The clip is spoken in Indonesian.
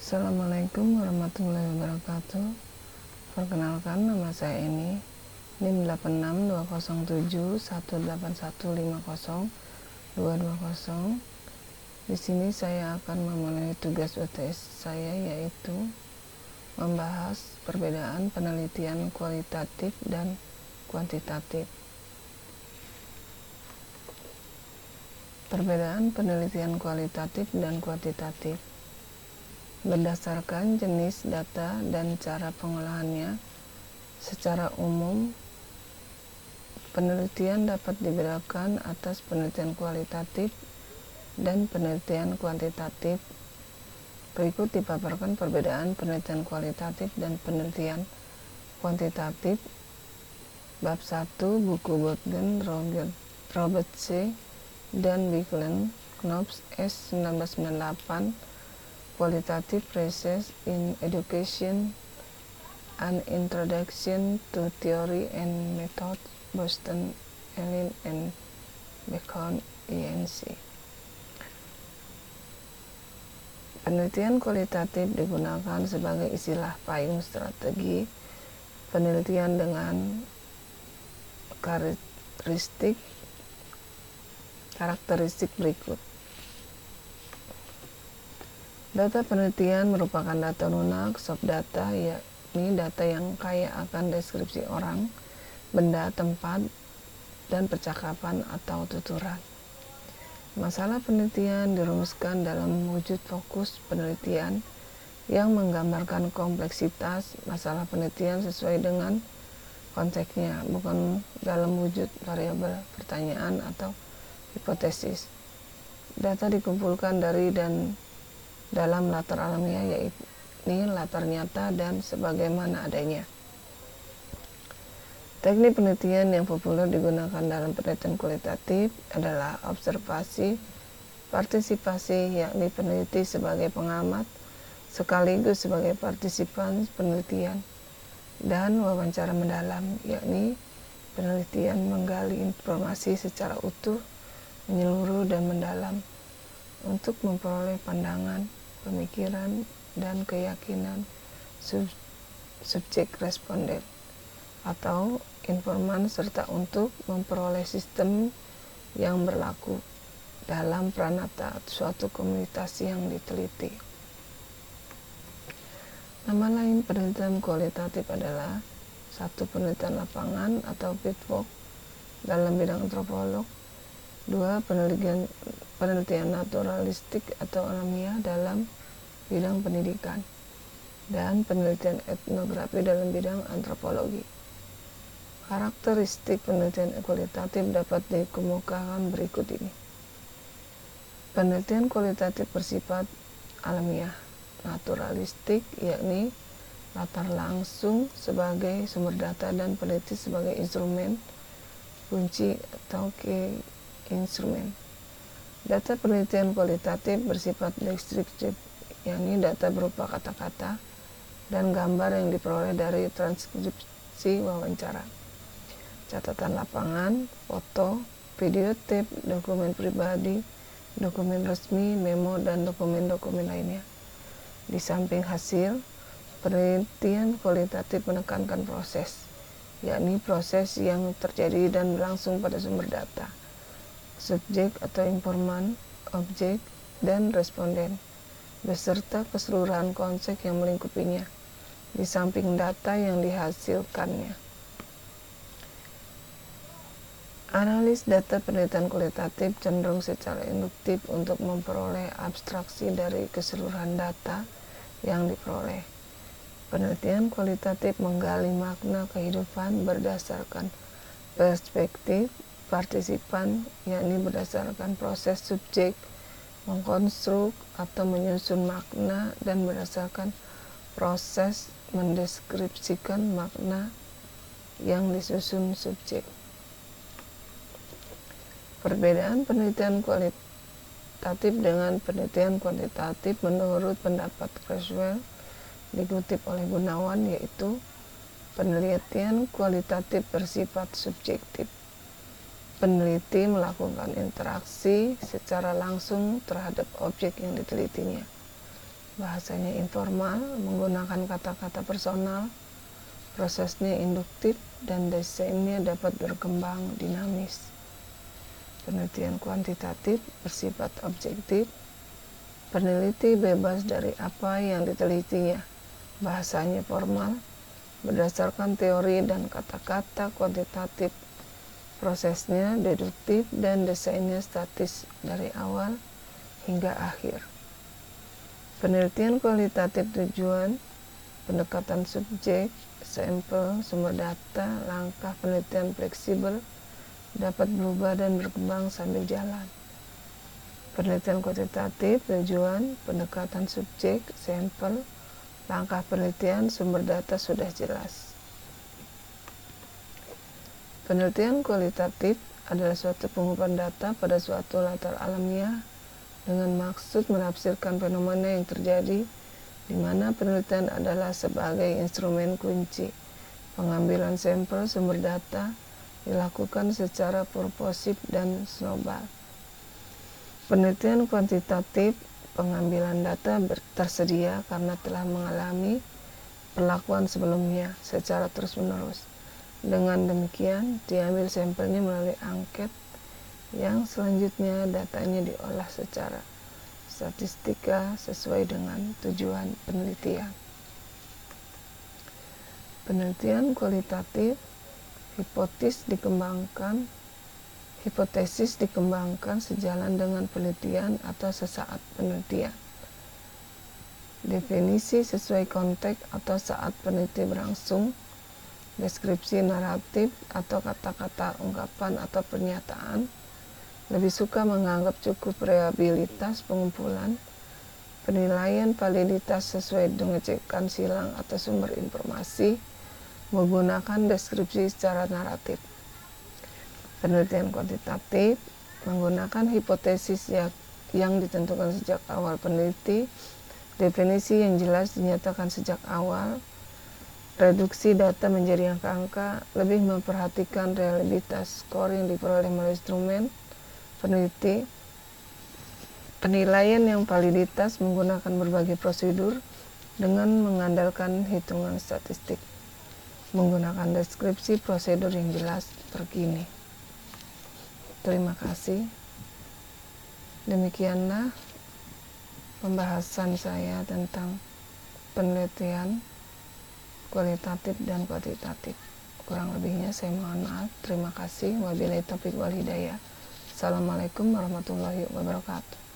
Assalamualaikum warahmatullahi wabarakatuh. Perkenalkan, nama saya NIM 8620718150 Di sini saya akan memenuhi tugas UTS saya, yaitu membahas perbedaan penelitian kualitatif dan kuantitatif. Perbedaan penelitian kualitatif dan kuantitatif berdasarkan jenis data dan cara pengolahannya. Secara umum, penelitian dapat dibedakan atas penelitian kualitatif dan penelitian kuantitatif. Berikut dipaparkan perbedaan penelitian kualitatif dan penelitian kuantitatif. Bab 1, buku Botgen, Robert C. dan Bicklin, Knopf S. 1998, Qualitative Research in Education, An Introduction to Theory and Method, Boston, Allen and Bacon, INC. Penelitian kualitatif digunakan sebagai istilah payung strategi penelitian dengan karakteristik berikut. Data penelitian merupakan data lunak, soft data, yakni data yang kaya akan deskripsi orang, benda, tempat, dan percakapan atau tuturan. Masalah penelitian dirumuskan dalam wujud fokus penelitian yang menggambarkan kompleksitas masalah penelitian sesuai dengan konteksnya, bukan dalam wujud variabel pertanyaan atau hipotesis. Data dikumpulkan dari dan dalam latar alamiah, yakni latar nyata dan sebagaimana adanya. Teknik penelitian yang populer digunakan dalam penelitian kualitatif adalah observasi partisipasi, yakni peneliti sebagai pengamat sekaligus sebagai partisipan penelitian, dan wawancara mendalam, yakni penelitian menggali informasi secara utuh, menyeluruh, dan mendalam untuk memperoleh pandangan, pemikiran, dan keyakinan subjek responden atau informan, serta untuk memperoleh sistem yang berlaku dalam pranata suatu komunitas yang diteliti. Nama lain penelitian kualitatif adalah 1. Penelitian lapangan atau fieldwork dalam bidang antropolog. 2. Penelitian naturalistik atau alamiah dalam bidang pendidikan, dan penelitian etnografi dalam bidang antropologi. Karakteristik penelitian kualitatif dapat dikemukakan berikut ini. Penelitian kualitatif bersifat alamiah, naturalistik, yakni latar langsung sebagai sumber data dan peneliti sebagai instrumen kunci atau key instrumen. Data penelitian kualitatif bersifat deskriptif, yakni data berupa kata-kata dan gambar yang diperoleh dari transkripsi wawancara, catatan lapangan, foto, video tape, dokumen pribadi, dokumen resmi, memo, dan dokumen-dokumen lainnya. Di samping hasil, penelitian kualitatif menekankan proses, yakni proses yang terjadi dan berlangsung pada sumber data, subjek atau informan, objek, dan responden, beserta keseluruhan konsep yang melingkupinya, di samping data yang dihasilkannya. Analis data penelitian kualitatif cenderung secara induktif untuk memperoleh abstraksi dari keseluruhan data yang diperoleh. Penelitian kualitatif menggali makna kehidupan berdasarkan perspektif partisipan, yakni berdasarkan proses subjek mengkonstruk atau menyusun makna, dan berdasarkan proses mendeskripsikan makna yang disusun subjek. Perbedaan penelitian kualitatif dengan penelitian kuantitatif menurut pendapat Creswell dikutip oleh Gunawan, yaitu penelitian kualitatif bersifat subjektif. Peneliti melakukan interaksi secara langsung terhadap objek yang ditelitinya, bahasanya informal, menggunakan kata-kata personal, prosesnya induktif, dan desainnya dapat berkembang dinamis. Penelitian kuantitatif bersifat objektif. Peneliti bebas dari apa yang ditelitinya. Bahasanya formal, berdasarkan teori dan kata-kata kuantitatif. Prosesnya deduktif dan desainnya statis dari awal hingga akhir. Penelitian kualitatif tujuan, pendekatan subjek, sampel, sumber data, langkah penelitian fleksibel, dapat berubah dan berkembang sambil jalan. Penelitian kuantitatif tujuan, pendekatan subjek, sampel, langkah penelitian, sumber data sudah jelas. Penelitian kualitatif adalah suatu pengumpulan data pada suatu latar alamiah dengan maksud menafsirkan fenomena yang terjadi, di mana penelitian adalah sebagai instrumen kunci. Pengambilan sampel sumber data dilakukan secara purposif dan snowball. Penelitian kuantitatif, pengambilan data tersedia karena telah mengalami perlakuan sebelumnya secara terus-menerus. Dengan demikian, diambil sampelnya melalui angket, yang selanjutnya datanya diolah secara statistika sesuai dengan tujuan penelitian. Penelitian kualitatif, hipotesis dikembangkan sejalan dengan penelitian atau sesaat penelitian. Definisi sesuai konteks atau saat penelitian berlangsung. Deskripsi naratif atau kata-kata ungkapan atau pernyataan. Lebih suka menganggap cukup reliabilitas pengumpulan. Penilaian validitas sesuai pengecekan silang atau sumber informasi menggunakan deskripsi secara naratif. Penelitian kuantitatif menggunakan hipotesis yang ditentukan sejak awal peneliti. Definisi yang jelas dinyatakan sejak awal. Reduksi data menjadi angka-angka, lebih memperhatikan reliabilitas skor yang diperoleh melalui instrumen peneliti. Penilaian yang validitas menggunakan berbagai prosedur dengan mengandalkan hitungan statistik, menggunakan deskripsi prosedur yang jelas terkini. Terima kasih. Demikianlah pembahasan saya tentang penelitian kualitatif dan kuantitatif. Kurang lebihnya saya mohon maaf. Terima kasih. Wabillahi taufiq wal hidayah. Assalamualaikum warahmatullahi wabarakatuh.